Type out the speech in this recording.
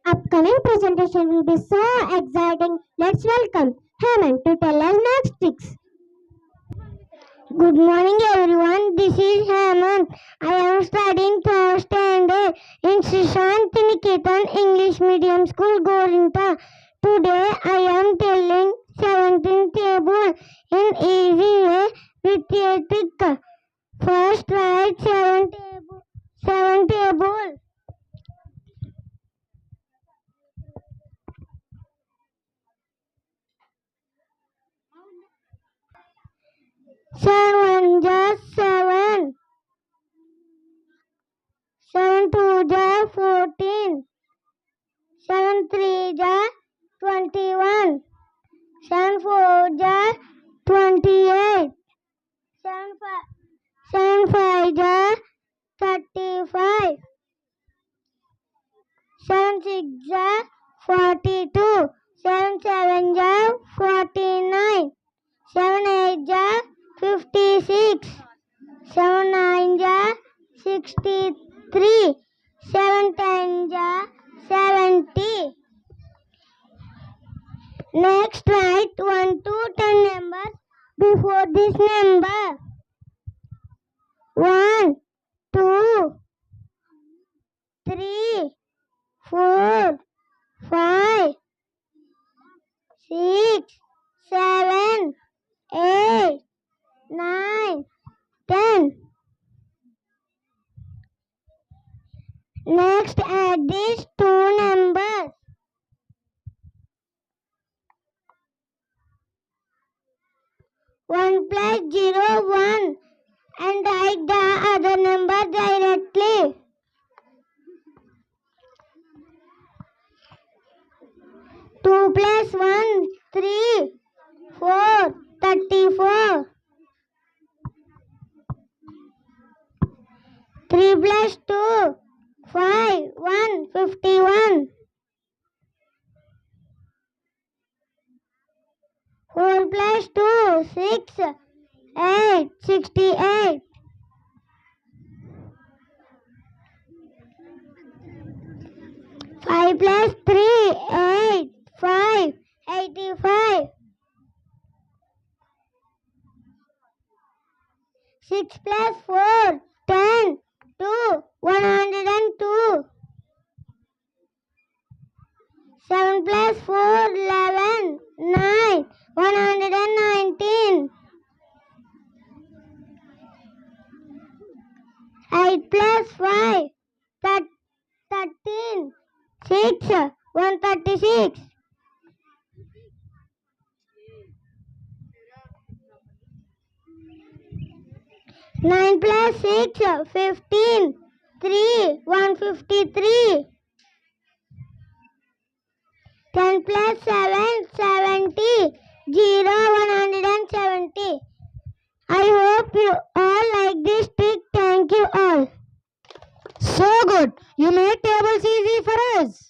Upcoming presentation will be so exciting. Let's welcome Hemant to tell us next tricks. Good morning everyone. This is Hemant. I am studying third standard in Srishanti Niketan English Medium School, Gorinta. Today I am telling 17th table in easy way with a trick. First write 7 table. 7 just 7. 7 2 just 14. 7 3 just 21. 7 4 just 28. 7 5 just 35. 7 6 just 42. 7 7 just 49. 7 8 just 56. 7 9 just 63. 7 10 just 70. Next write 1 to 10 numbers before this number. 1 2 3 4 5 6 7 8 9 10. Next add these two numbers. 1 plus 0 1 and write the other number directly. 2 plus 1 3 4 34. 3 plus 2 5 1 51. 4 plus 2 6 8 68. 5 plus 3 8 5 85. 6 plus 4 10 2 102. 7 plus 4 11 9 119. 8 plus 5 13 6 136. 9 plus 6 15 3 153. 10 plus 7 70 0 170. I hope you all like this trick. Thank you all. So good. You made tables easy for us.